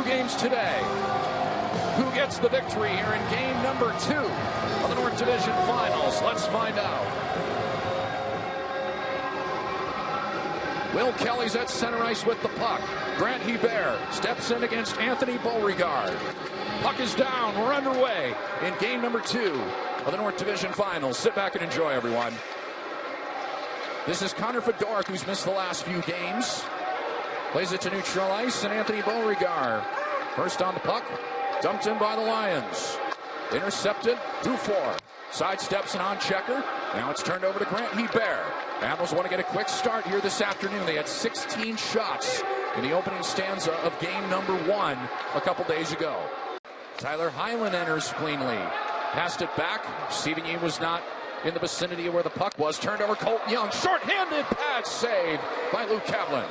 games today. Who gets the victory here in game number 2 of the North Division Finals? Let's find out. Will Kelly's at center ice with the puck. Grant Hebert steps in against Anthony Beauregard. Puck is down. We're underway in game number 2 of the North Division Finals. Sit back and enjoy, everyone. This is Connor Fedoruk, who's missed the last few games. Plays it to neutral ice, and Anthony Beauregard. First on the puck. Dumped in by the Lions. Intercepted. Dufour. Sidesteps and on checker. Now it's turned over to Grant Hebert. Admirals want to get a quick start here this afternoon. They had 16 shots in the opening stanza of game number 1 a couple days ago. Tyler Hylland enters cleanly. Passed it back. Sevigny was not in the vicinity of where the puck was. Turned over Colton Young. Short-handed pass save by Luke Kaplan.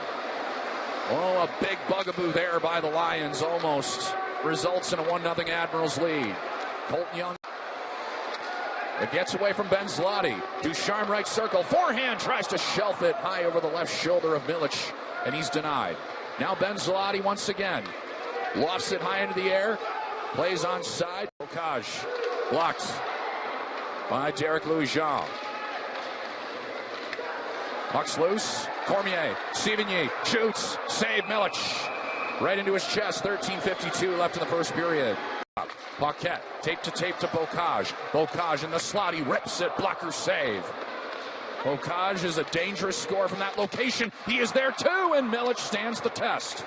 Oh, a big bugaboo there by the Lions. Almost results in a 1-0 Admirals lead. Colton Young. It gets away from Ben Zloty. Ducharme right circle. Forehand tries to shelf it high over the left shoulder of Milic, and he's denied. Now Ben Zloty once again. Lofts it high into the air. Plays onside. Bocage blocked by Derek Louis-Jean. Puck's loose. Cormier. Sevigny shoots. Save Milic. Right into his chest. 13:52 left in the first period. Paquette. Tape to Bocage. Bocage in the slot. He rips it. Blocker save. Bocage is a dangerous score from that location. He is there too, and Milic stands the test.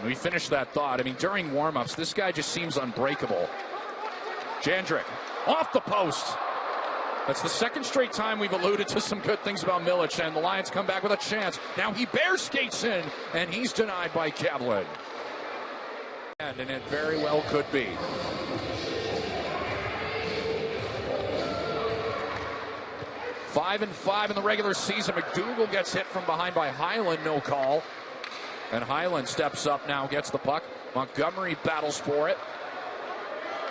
We finished that thought. I mean, during warm-ups, this guy just seems unbreakable. Jandrick off the post. That's the second straight time we've alluded to some good things about Milic, and the Lions come back with a chance. Now he bear skates in, and he's denied by Kaplan. And it very well could be. Five and 5 in the regular season. McDougal gets hit from behind by Hylland, no call. And Hylland steps up now, gets the puck. Montgomery battles for it.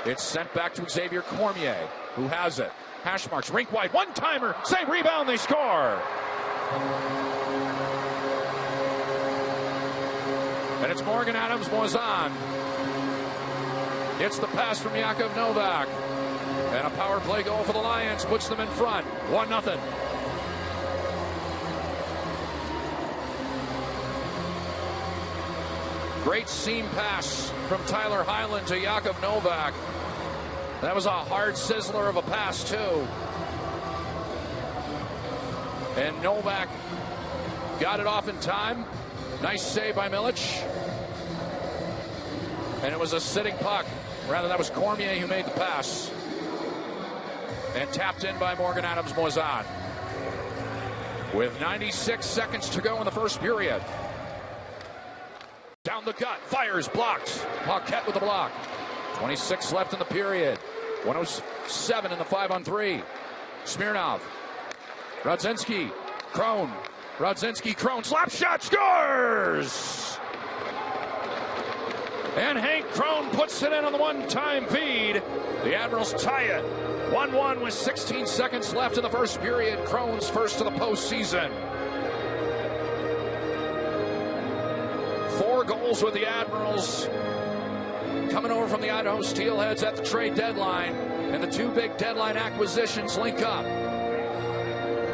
It's sent back to Xavier Cormier, who has it. Hash marks, rink wide, one-timer, save, rebound, they score. And it's Morgan Adams-Moisan. Gets the pass from Yakov Novak. And a power play goal for the Lions puts them in front, 1-0. Great seam pass from Tyler Hylland to Yakov Novak. That was a hard sizzler of a pass, too. And Novak got it off in time. Nice save by Milic. And it was a sitting puck. Rather, that was Cormier who made the pass. And tapped in by Morgan Adams-Moisan. With 96 seconds to go in the first period. Down the gut, fires, blocked. Paquette with the block. 26 left in the period. 107 in the 5-on-3. Smirnov. Brodzinski. Crone. Brodzinski. Crone. Slap shot. Scores! And Hank Crone puts it in on the one-time feed. The Admirals tie it. 1-1 with 16 seconds left in the first period. Crone's first of the postseason. 4 goals with the Admirals coming over from the Idaho Steelheads at the trade deadline, and the 2 big deadline acquisitions link up.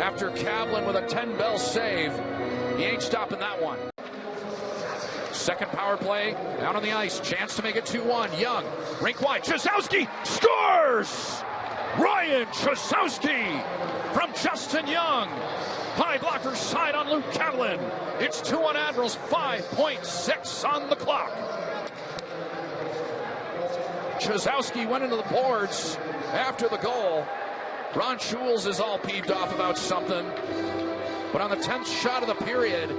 After Kaplan with a 10-bell save, he ain't stopping that one. Second power play out on the ice, chance to make it 2-1. Young, rink wide, Chyzowski scores! Ryan Chyzowski from Justin Young. High blocker side on Luke Kaplan. It's 2-1 Admirals, 5.6 on the clock. Chyzowski went into the boards after the goal. Ron Schulz is all peeved off about something. But on the 10th shot of the period,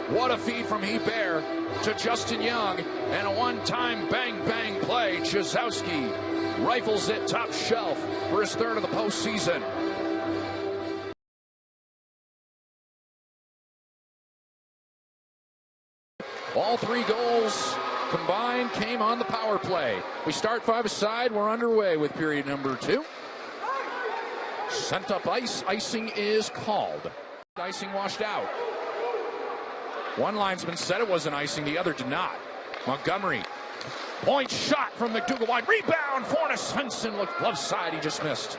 what a feed from Hebert to Justin Young. And a one-time bang-bang play. Chyzowski rifles it top shelf for his third of the postseason. All 3 goals combined came on the power play. We start 5-a-side. We're underway with period number 2. Sent up ice. Icing is called. Icing washed out. One linesman said it was an icing, the other did not. Montgomery, point shot from McDougal wide. Rebound, Svensson looked left side, he just missed.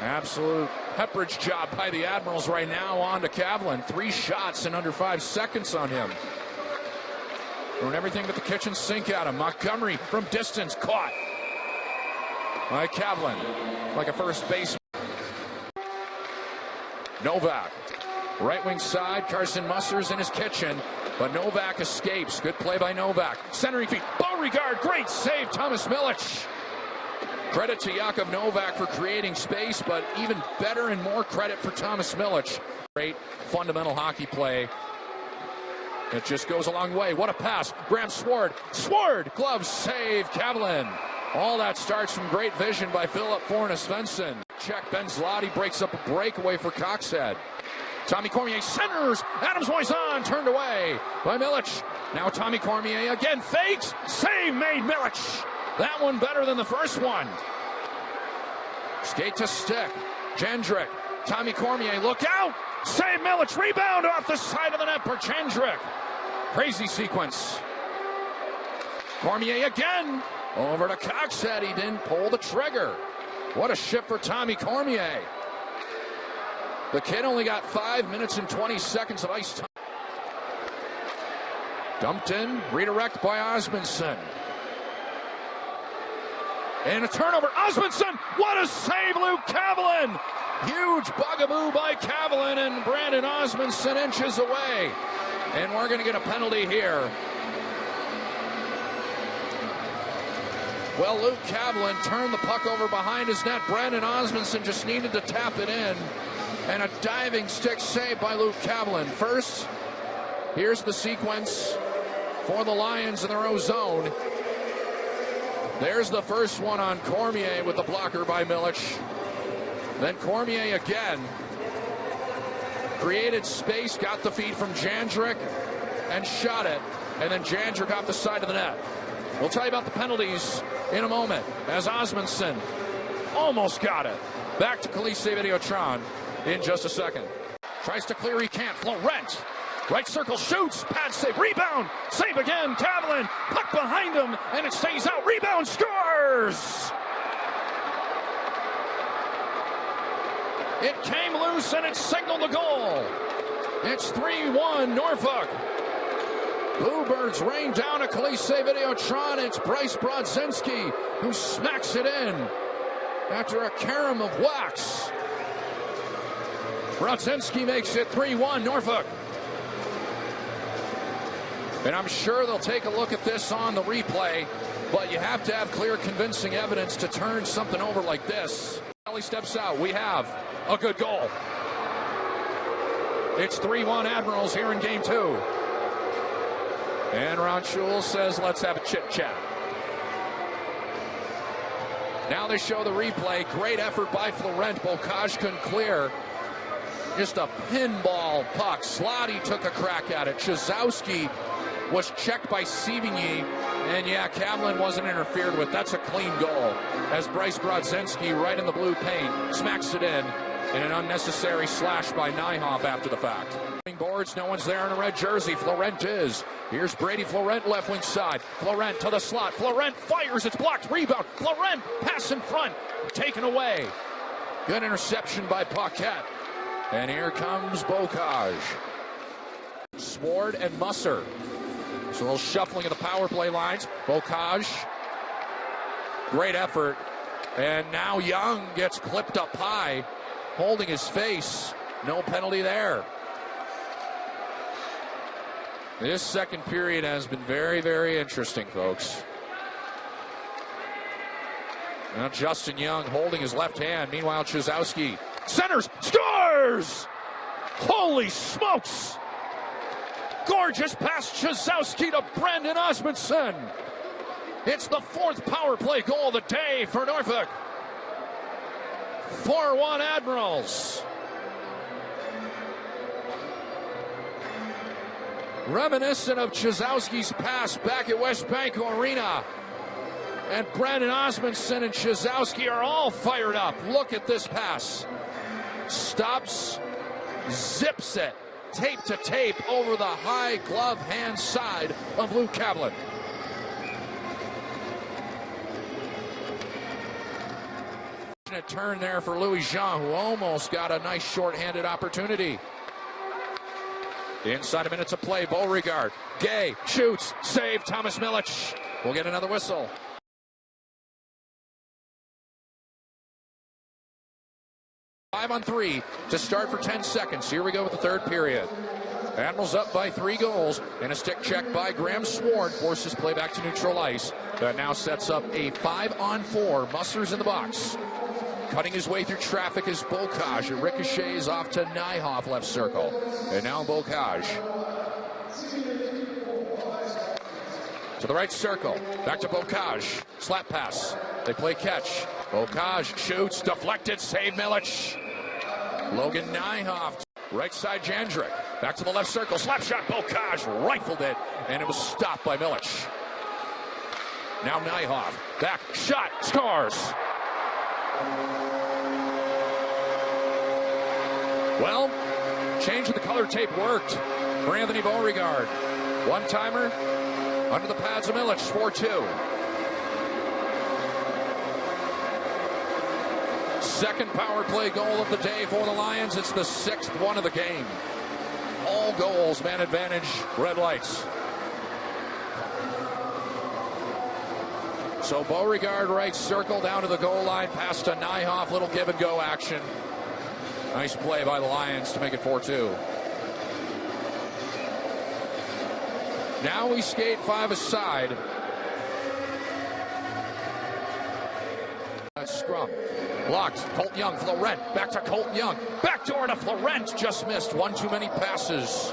Absolute pepperidge job by the Admirals right now. On to Kavlin. 3 shots in under 5 seconds on him. Throwing everything but the kitchen sink at him. Montgomery from distance, caught by Kavlin like a first baseman. Novak, right wing side. Carson Musser's in his kitchen, but Novak escapes. Good play by Novak. Centering feet. Beauregard, great save. Thomas Milic. Credit to Yakov Novak for creating space, but even better and more credit for Thomas Milic. Great fundamental hockey play. It just goes a long way. What a pass. Graham Sword. Sword! Glove save. Kavlin. All that starts from great vision by Philip Svensson. Check. Ben Zloty breaks up a breakaway for Coxhead. Tommy Cormier centers. Adams-Moisan turned away by Milic. Now Tommy Cormier again fakes. Save made. Milic. That one better than the first one. Skate to stick. Jandrik. Tommy Cormier, look out! Save Milic. Rebound off the side of the net for Jandrik. Crazy sequence. Cormier again. Over to Coxhead. He didn't pull the trigger. What a shift for Tommy Cormier. The kid only got 5 minutes and 20 seconds of ice time. Dumped in. Redirect by Osmundson. And a turnover. Osmundson. What a save, Luke Kavlin. Huge bugaboo by Kavlin, and Brandon Osmundson inches away. And we're going to get a penalty here. Well, Luke Kavlin turned the puck over behind his net. Brandon Osmundson just needed to tap it in. And a diving stick save by Luke Kavlin. First, here's the sequence for the Lions in their own zone. There's the first one on Cormier with the blocker by Milic. Then Cormier again. Created space, got the feed from Jandrik, and shot it. And then Jandrik off the side of the net. We'll tell you about the penalties in a moment as Osmundson almost got it. Back to Colisée Vidéotron in just a second. Tries to clear, he can't. Florent. Right circle, shoots, pad save, rebound, save again, Kavlin, puck behind him, and it stays out, rebound, scores! It came loose and it signaled the goal. It's 3-1 Norfolk. Bluebirds rain down at Colisée Vidéotron. It's Bryce Brodzinski who smacks it in after a carom of wax. Brodzinski makes it 3-1 Norfolk. And I'm sure they'll take a look at this on the replay, but you have to have clear, convincing evidence to turn something over like this. Kelly steps out. We have a good goal. It's 3-1 Admirals here in Game 2. And Ron Schul says, let's have a chit-chat. Now they show the replay. Great effort by Florent. Bocage couldn't clear. Just a pinball puck. Zloty took a crack at it. Chyzowski was checked by Sevigny, and yeah, Kavlin wasn't interfered with. That's a clean goal as Bryce Brodzinski, right in the blue paint, smacks it in an unnecessary slash by Nyhoff after the fact. Boards, no one's there in a red jersey. Florent is. Here's Brady Florent, left wing side. Florent to the slot. Florent fires, it's blocked. Rebound. Florent, pass in front, taken away. Good interception by Paquette. And here comes Bocage. Sword and Musser. So a little shuffling of the power play lines. Bocage. Great effort. And now Young gets clipped up high, holding his face. No penalty there. This second period has been very, very interesting, folks. Now Justin Young holding his left hand. Meanwhile, Chyzowski centers, scores! Holy smokes! Gorgeous pass, Chyzowski to Brandon Osmundson. It's the 4th power play goal of the day for Norfolk. 4-1 Admirals. Reminiscent of Chyzowski's pass back at West Bank Arena. And Brandon Osmundson and Chyzowski are all fired up. Look at this pass. Stops, zips it tape to tape over the high glove hand side of Luke Kavlin. Turn there for Louis Jean, who almost got a nice short-handed opportunity. Inside a minute to play, Beauregard. Gay shoots, save, Thomas Milich. We'll get another whistle. 5-on-3 to start for 10 seconds. Here we go with the third period. Admirals up by 3 goals, and a stick check by Graham Swart forces play back to neutral ice. That now sets up a 5-on-4. Musser's in the box. Cutting his way through traffic is Bocage. It ricochets off to Nyhoff, left circle. And now Bocage. To the right circle. Back to Bocage. Slap pass. They play catch. Bocage shoots. Deflected. Save Milich. Logan Nyhoff. Right side Jandrick. Back to the left circle. Slap shot. Bocage rifled it. And it was stopped by Milich. Now Nyhoff. Back. Shot. Scores. Well, change of the color tape worked for Anthony Beauregard. One-timer under the pads of Milich, 4-2. Second power play goal of the day for the Lions. It's the 6th one of the game. All goals, man advantage, red lights. So Beauregard right circle down to the goal line, pass to Nyhoff, little give and go action. Nice play by the Lions to make it 4-2. Now we skate 5 aside. That's scrum. Blocked. Colton Young, Florent. Back to Colton Young. Backdoor to Florent. Just missed. One too many passes.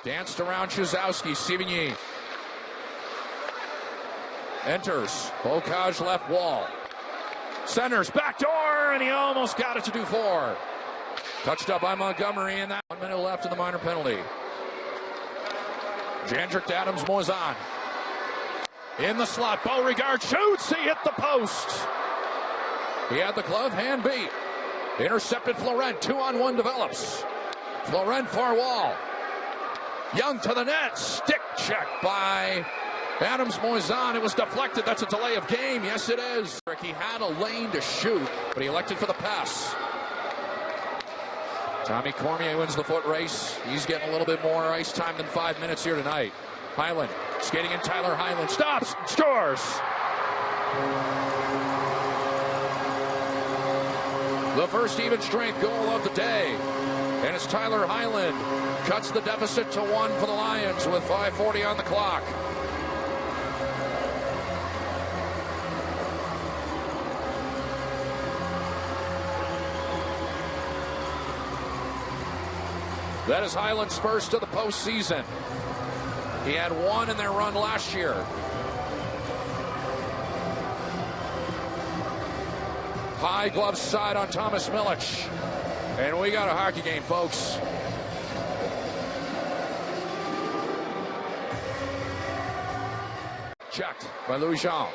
Danced around Chyzowski. Sévigny. Enters. Bocage left wall. Centers. Backdoor. And he almost got it to do 4. Touched up by Montgomery. And that 1 minute left in the minor penalty. Jandrick to Adams-Moisan. In the slot. Beauregard shoots. He hit the post. He had the glove hand beat. Intercepted Florent. 2-on-1 develops. Florent far wall. Young to the net. Stick check by Adams-Moisan. It was deflected. That's a delay of game. Yes, it is. He had a lane to shoot, but he elected for the pass. Tommy Cormier wins the foot race. He's getting a little bit more ice time than 5 minutes here tonight. Hylland skating in. Tyler Hylland stops, scores. The first even strength goal of the day. And it's Tyler Hylland. Cuts the deficit to 1 for the Lions with 5:40 on the clock. That is Hylland's first of the postseason. He had 1 in their run last year. High glove side on Thomas Milich. And we got a hockey game, folks. Checked by Louis Jean.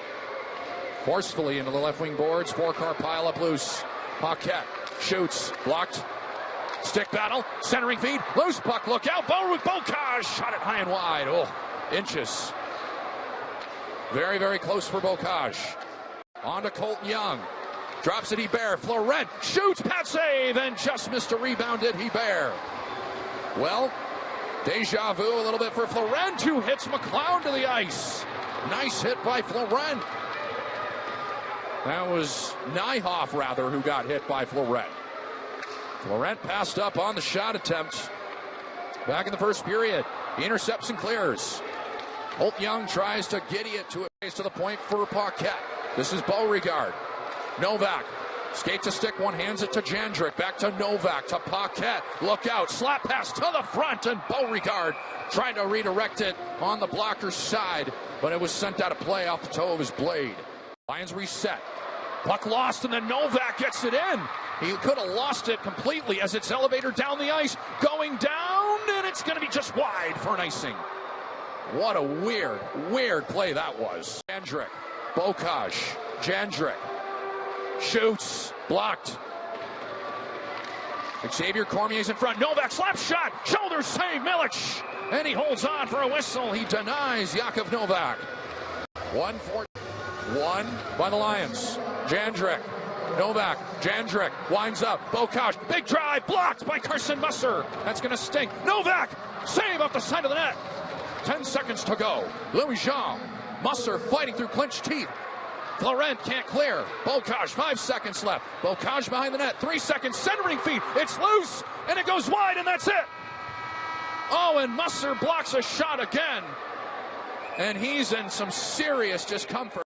Forcefully into the left wing boards. 4-car pile up loose. Paquette shoots. Blocked. Stick battle. Centering feed. Loose puck. Look out. Bocage shot it high and wide. Oh, inches. Very, very close for Bocage. On to Colton Young. Drops it, Hebert. Florent shoots, pat save, and just missed a rebounded Hebert. Well, deja vu a little bit for Florent, who hits McLeod to the ice. Nice hit by Florent. That was Nyhoff, rather, who got hit by Florent. Florent passed up on the shot attempt back in the first period. He intercepts and clears. Holt Young tries to giddy it to the point for Paquette. This is Beauregard. Novak, skate to stick one, hands it to Jandrick. Back to Novak, to Paquette. Look out, slap pass to the front, and Beauregard trying to redirect it on the blocker's side, but it was sent out of play off the toe of his blade. Lions reset. Puck lost, and then Novak gets it in. He could have lost it completely as it's elevated down the ice, going down, and it's going to be just wide for an icing. What a weird play that was. Jandrick, Bocage, Jandrick. Shoots, blocked. Xavier Cormier's in front. Novak slap shot. Shoulder save. Milic. And he holds on for a whistle. He denies Yakov Novak. 1-4. One by the Lions. Jandrik. Novak. Jandrik winds up. Bocage. Big drive. Blocked by Carson Musser. That's going to stink. Novak. Save off the side of the net. 10 seconds to go. Louis Jean. Musser fighting through clenched teeth. Florent can't clear. Bocage, 5 seconds left. Bocage behind the net. 3 seconds. Centering feed. It's loose. And it goes wide, and that's it. Oh, and Musser blocks a shot again. And he's in some serious discomfort.